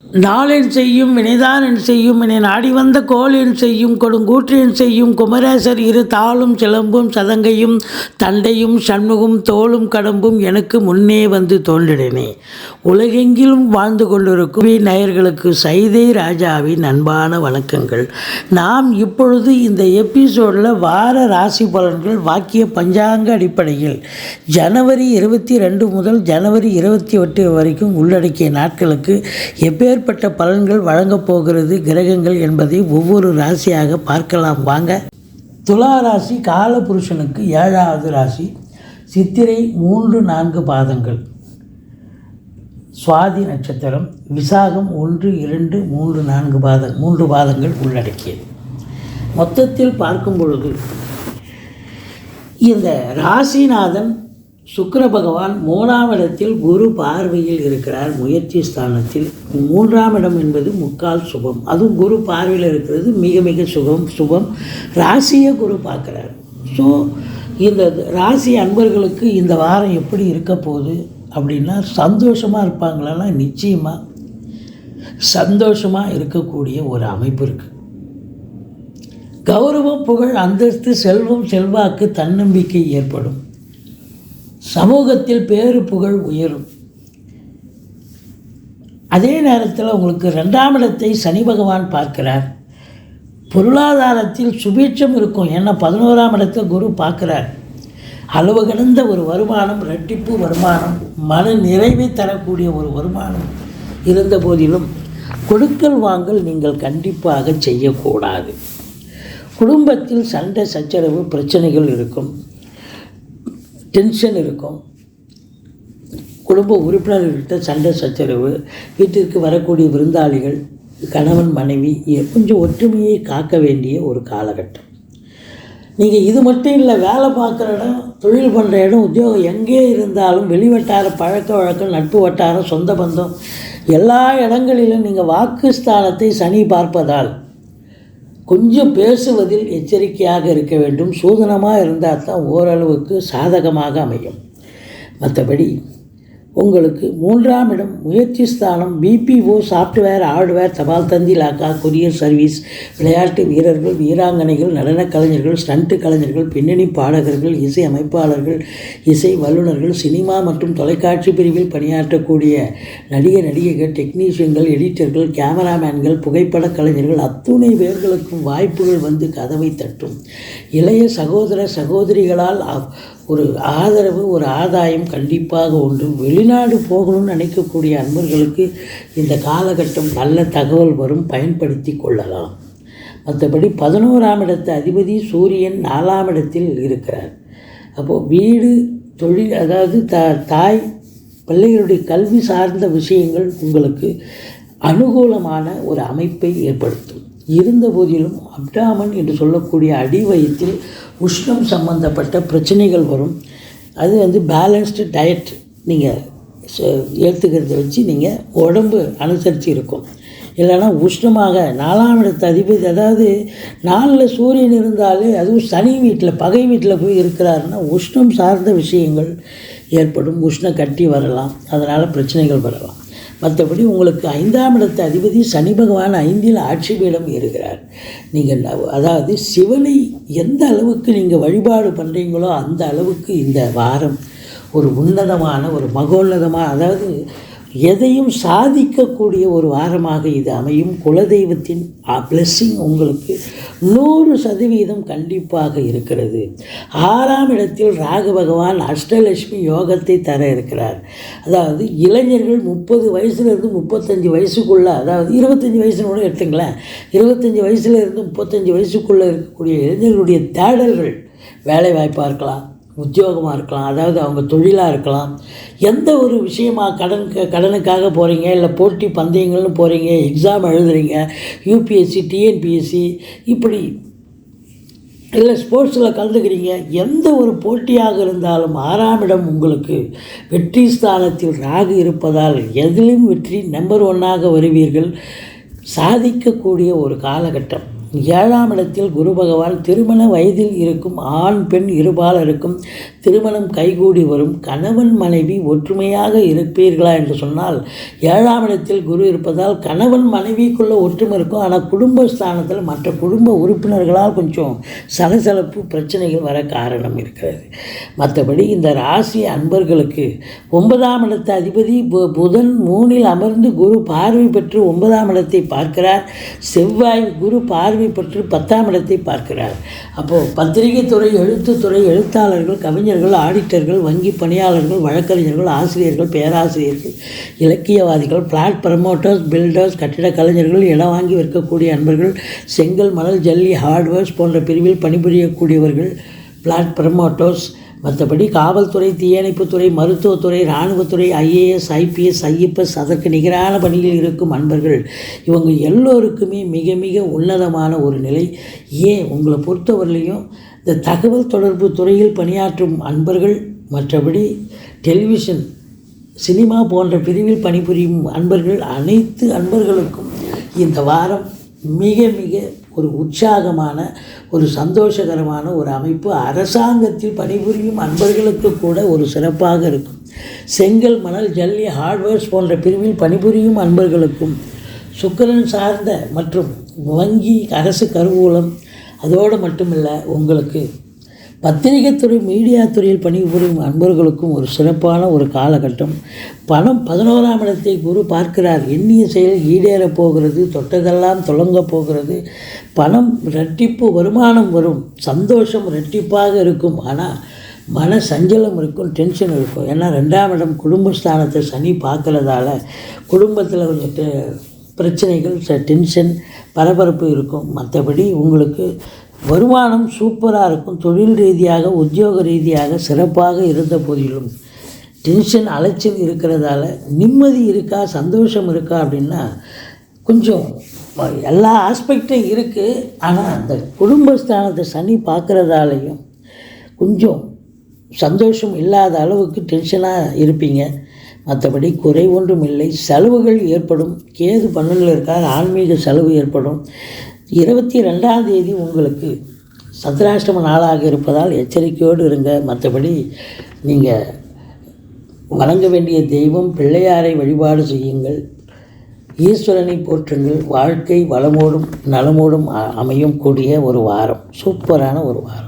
நாளென் செய்யும் வினைதான் செய்யும் வினை நாடி வந்த கோளென் செய்யும் கொடுங்கூற்றென் செய்யும் குமரேசர் இரு தாளும் சிலம்பும் சதங்கையும் தண்டையும் சண்முகும் தோளும் கடம்பும் எனக்கு முன்னே வந்து தோன்றினே. உலகெங்கிலும் வாழ்ந்து கொண்டிருக்கும் நேயர்களுக்கு சைதை ராஜாவின் அன்பான வணக்கங்கள். நாம் இப்பொழுது இந்த எபிசோடில் வார ராசி பலன்கள் வாக்கிய பஞ்சாங்க அடிப்படையில் ஜனவரி 22 முதல் ஜனவரி 28 வரைக்கும் உள்ளடக்கிய நாட்களுக்கு எப்பேற்பட்ட பலன்கள் வழங்கப் போகிறது கிரகங்கள் என்பதை ஒவ்வொரு ராசியாக பார்க்கலாம் வாங்க. துலா ராசி காலபுருஷனுக்கு 7வது ராசி. சித்திரை 3-4 பாதங்கள், சுவாதி நட்சத்திரம், விசாகம் 1, 2, 3, 4 3 பாதங்கள் உள்ளடக்கியது. மொத்தத்தில் பார்க்கும் பொழுது இந்த ராசிநாதன் சுக்கிர பகவான் 3ஆம் இடத்தில் குரு பார்வையில் இருக்கிறார். முயற்சி ஸ்தானத்தில் 3ஆம் இடம் என்பது முக்கால் சுபம். அதுவும் குரு பார்வையில் இருக்கிறது மிக மிக சுபம். ராசியை குரு பார்க்குறார். ஸோ இந்த ராசி அன்பர்களுக்கு இந்த வாரம் எப்படி இருக்க போகுது அப்படின்னா, சந்தோஷமாக இருப்பாங்களா? நிச்சயமாக சந்தோஷமாக இருக்கக்கூடிய ஒரு அமைப்பு இருக்குது. கௌரவம், புகழ், அந்தஸ்து, செல்வம், செல்வாக்கு, தன்னம்பிக்கை ஏற்படும். சமூகத்தில் பேரு புகழ் உயரும். அதே நேரத்தில் உங்களுக்கு 2ஆம் இடத்தை சனி பகவான் பார்க்கிறார். பொருளாதாரத்தில் சுபீட்சம் இருக்கும். ஏன்னா 11ஆம் இடத்தை குரு பார்க்குறார். அளவு கடந்த ஒரு வருமானம், இரட்டிப்பு வருமானம், மன நிறைவை தரக்கூடிய ஒரு வருமானம் இருந்த போதிலும் கொடுக்கல் வாங்கல் நீங்கள் கண்டிப்பாக செய்யக்கூடாது. குடும்பத்தில் சண்டை சச்சரவு பிரச்சனைகள் இருக்கும், டென்ஷன் இருக்கும். குடும்ப உறுப்பினர்கிட்ட சண்டை சச்சரவு, வீட்டிற்கு வரக்கூடிய விருந்தாளிகள், கணவன் மனைவி கொஞ்சம் ஒற்றுமையை காக்க வேண்டிய ஒரு காலகட்டம். நீங்கள் இது மட்டும் இல்லை, வேலை பார்க்குற இடம், தொழில் பண்ணுற இடம், உத்தியோகம் எங்கே இருந்தாலும் வெளிவட்டார பழக்க வழக்கம், நட்பு வட்டாரம், சொந்த பந்தம் எல்லா இடங்களிலும் நீங்கள் வாக்குஸ்தானத்தை சனி பார்ப்பதால் கொஞ்சம் பேசுவதில் எச்சரிக்கையாக இருக்க வேண்டும். சூதனமாக இருந்தால் தான் ஓரளவுக்கு சாதகமாக அமையும். மற்றபடி உங்களுக்கு 3ஆம் இடம் முயற்சி ஸ்தானம், பிபிஓ, சாஃப்ட்வேர், ஹார்ட்வேர், தபால் தந்தி, லாக்கா, கொரியர் சர்வீஸ், விளையாட்டு வீரர்கள், வீராங்கனைகள், நடனக் கலைஞர்கள், ஸ்டண்ட் கலைஞர்கள், பின்னணி பாடகர்கள், இசை அமைப்பாளர்கள், இசை வல்லுநர்கள், சினிமா மற்றும் தொலைக்காட்சி பிரிவில் பணியாற்றக்கூடிய நடிகைகள், டெக்னீஷியன்கள், எடிட்டர்கள், கேமராமேன்கள், புகைப்பட கலைஞர்கள் அத்துணை பேர்களுக்கும் வாய்ப்புகள் வந்து கதவை தட்டும். இளைய சகோதர சகோதரிகளால் ஒரு ஆதரவு, ஒரு ஆதாயம் கண்டிப்பாக உண்டு. வெளிநாடு போகணும்னு நினைக்கக்கூடிய அன்பர்களுக்கு இந்த காலகட்டம் நல்ல தகவல் வரும், பயன்படுத்தி கொள்ளலாம். மற்றபடி 11ஆம் இடத்து அதிபதி சூரியன் 4ஆம் இடத்தில் இருக்கிறார். அப்போது வீடு, தொழில், அதாவது தாய் பிள்ளைகளுடைய கல்வி சார்ந்த விஷயங்கள் உங்களுக்கு அனுகூலமான ஒரு அமைப்பை ஏற்படுத்தும். இருந்த போதிலும் அப்டாமன் என்று சொல்லக்கூடிய அடி வயிற்றில் உஷ்ணம் சம்பந்தப்பட்ட பிரச்சனைகள் வரும். அது பேலன்ஸ்டு டயட் நீங்கள் ஏற்றுக்கிறத வச்சு நீங்கள் உடம்பு அனுசரித்து இருக்கும். இல்லைன்னா உஷ்ணமாக 4ஆம் இடத்து அதிபதி, அதாவது 4ல் சூரியன் இருந்தாலே, அதுவும் சனி வீட்டில் பகை வீட்டில் போய் இருக்கிறாருன்னா உஷ்ணம் சார்ந்த விஷயங்கள் ஏற்படும். உஷ்ண கட்டி வரலாம், அதனால் பிரச்சனைகள் வரலாம். மற்றபடி உங்களுக்கு 5ஆம் இடத்து அதிபதி சனி பகவான் 5இல் ஆட்சி பீடம் ஏறுகிறார். நீங்கள் அதாவது சிவனை எந்த அளவுக்கு நீங்கள் வழிபாடு பண்ணுறீங்களோ அந்த அளவுக்கு இந்த வாரம் ஒரு உன்னதமான, ஒரு மகோன்னதமான, அதாவது எதையும் சாதிக்கக்கூடிய ஒரு வாரமாக இது அமையும். குலதெய்வத்தின் பிளெஸ்ஸிங் உங்களுக்கு 100% கண்டிப்பாக இருக்கிறது. 6ஆம் இடத்தில் ராகு பகவான் அஷ்டலட்சுமி யோகத்தை தர இருக்கிறார். அதாவது இளைஞர்கள் 30 வயசுலேருந்து 35 வயசுக்குள்ளே, அதாவது 25 வயசுன்னு கூட எடுத்துங்களேன், 25 வயசுலேருந்து 35 வயசுக்குள்ளே இருக்கக்கூடிய இளைஞர்களுடைய தேடல்கள் வேலை வாய்ப்பாக இருக்கலாம், உத்தியோகமாக இருக்கலாம், அதாவது அவங்க தொழிலாக இருக்கலாம். எந்த ஒரு விஷயமாக கடனுக்காக போகிறீங்க, இல்லை போட்டி பந்தயங்கள்னு போகிறீங்க, எக்ஸாம் எழுதுறீங்க, யூபிஎஸ்சி, டிஎன்பிஎஸ்சி, இப்படி இல்லை ஸ்போர்ட்ஸில் கலந்துக்கிறீங்க, எந்த ஒரு போட்டியாக இருந்தாலும் 6ஆம் இடம் உங்களுக்கு வெற்றி ஸ்தானத்தில் ராகு இருப்பதால் எதிலும் வெற்றி, நம்பர் 1ஆக வருவீர்கள். சாதிக்கக்கூடிய ஒரு காலகட்டம். 7ஆம் இடத்தில் குரு பகவான் திருமண வயதில் இருக்கும் ஆண் பெண் இருபாலருக்கும் திருமணம் கைகூடி வரும். கணவன் மனைவி ஒற்றுமையாக இருப்பீர்களா என்று சொன்னால் 7ஆம் இடத்தில் குரு இருப்பதால் கணவன் மனைவிக்குள்ள ஒற்றுமை இருக்கும். ஆனால் குடும்பஸ்தானத்தில் மற்ற குடும்ப உறுப்பினர்களால் கொஞ்சம் சலசலப்பு பிரச்சனைகள் வர காரணம் இருக்கிறது. மற்றபடி இந்த ராசி அன்பர்களுக்கு 9ஆம் இடத்து அதிபதி புதன் 3இல் அமர்ந்து குரு பார்வை பெற்று 9ஆம் இடத்தை பார்க்கிறார். செவ்வாய் குரு பார்வை பெற்று 10ஆம் இடத்தை பார்க்கிறார். அப்போது பத்திரிகை துறை, எழுத்துத்துறை, எழுத்தாளர்கள், கவிஞர்கள், ஆடிட்டர்கள், வங்கி பணியாளர்கள், வழக்கறிஞர்கள், ஆசிரியர்கள், பேராசிரியர்கள், இலக்கியவாதிகள், பிளாட் ப்ரமோட்டர்ஸ், பில்டர்ஸ், கட்டிட கலைஞர்கள், இடம் வாங்கி விற்கக்கூடிய அன்பர்கள், செங்கல், மணல், ஜல்லி, ஹார்ட்வேர்ஸ் போன்ற பிரிவில் பணிபுரியக்கூடியவர்கள், பிளாட் ப்ரமோட்டர்ஸ், மற்றபடி காவல்துறை, தீயணைப்புத்துறை, மருத்துவத்துறை, இராணுவத்துறை, ஐஏஎஸ், ஐபிஎஸ், ஐஎஃப்எஸ், அதற்கு நிகரான பணியில் இருக்கும் அன்பர்கள், இவங்க எல்லோருக்குமே மிக மிக உன்னதமான ஒரு நிலை. ஏன் உங்களை பொறுத்தவரையிலையும் இந்த தகவல் தொடர்பு துறையில் பணியாற்றும் அன்பர்கள், மற்றபடி டெலிவிஷன், சினிமா போன்ற பிரிவில் பணிபுரியும் அன்பர்கள், அனைத்து அன்பர்களுக்கும் இந்த வாரம் மிக மிக ஒரு உற்சாகமான, ஒரு சந்தோஷகரமான ஒரு அமைப்பு. அரசாங்கத்தில் பணிபுரியும் அன்பர்களுக்கு கூட ஒரு சிறப்பாக இருக்கும். செங்கல், மணல், ஜல்லி, ஹார்ட்வேர்ஸ் போன்ற பிரிவில் பணிபுரியும் அன்பர்களுக்கும், சுக்கிரன் சார்ந்த மற்றும் வங்கி, அரசு கருவூலம், அதோடு மட்டுமில்லை உங்களுக்கு பத்திரிகை துறை, மீடியா துறையில் பணிபுரியும் அன்பர்களுக்கும் ஒரு சிறப்பான ஒரு காலகட்டம். பணம் 11ஆம் இடத்தை குரு பார்க்கிறார். எண்ணிய செயல் ஈடேறப் போகிறது. தொட்டதெல்லாம் தொடங்கப் போகிறது. பணம் இரட்டிப்பு வருமானம் வரும். சந்தோஷம் இரட்டிப்பாக இருக்கும். ஆனால் மன சஞ்சலம் இருக்கும், டென்ஷன் இருக்கும். ஏன்னா 2ஆம் இடம் குடும்பஸ்தானத்தை சனி பார்க்கறதால குடும்பத்தில் கொஞ்சம் பிரச்சனைகள், டென்ஷன், பரபரப்பு இருக்கும். மற்றபடி உங்களுக்கு வருமானம் சூப்பராக இருக்கும். தொழில் ரீதியாக, உத்தியோக ரீதியாக சிறப்பாக இருந்த போதிலும் டென்ஷன், அலைச்சல் இருக்கிறதால நிம்மதி இருக்கா, சந்தோஷம் இருக்கா அப்படின்னா கொஞ்சம் எல்லா ஆஸ்பெக்டும் இருக்குது. ஆனால் அந்த குடும்பஸ்தானத்தை சனி பார்க்குறதாலையும் கொஞ்சம் சந்தோஷம் இல்லாத அளவுக்கு டென்ஷனாக இருப்பீங்க. மற்றபடி குறை ஒன்றும் இல்லை. செலவுகள் ஏற்படும். கேது 12ல் இருக்கார். ஆன்மீக செலவு ஏற்படும். 22ஆம் தேதி உங்களுக்கு சந்திராஷ்டம நாளாக இருப்பதால் எச்சரிக்கையோடு இருங்க. மற்றபடி நீங்கள் வணங்க வேண்டிய தெய்வம் பிள்ளையாரை வழிபாடு செய்யுங்கள். ஈஸ்வரனை போற்றுங்கள். வாழ்க்கை வளமோடும் நலமோடும் அமையும் கூடிய ஒரு வாரம். சூப்பரான ஒரு வாரம்.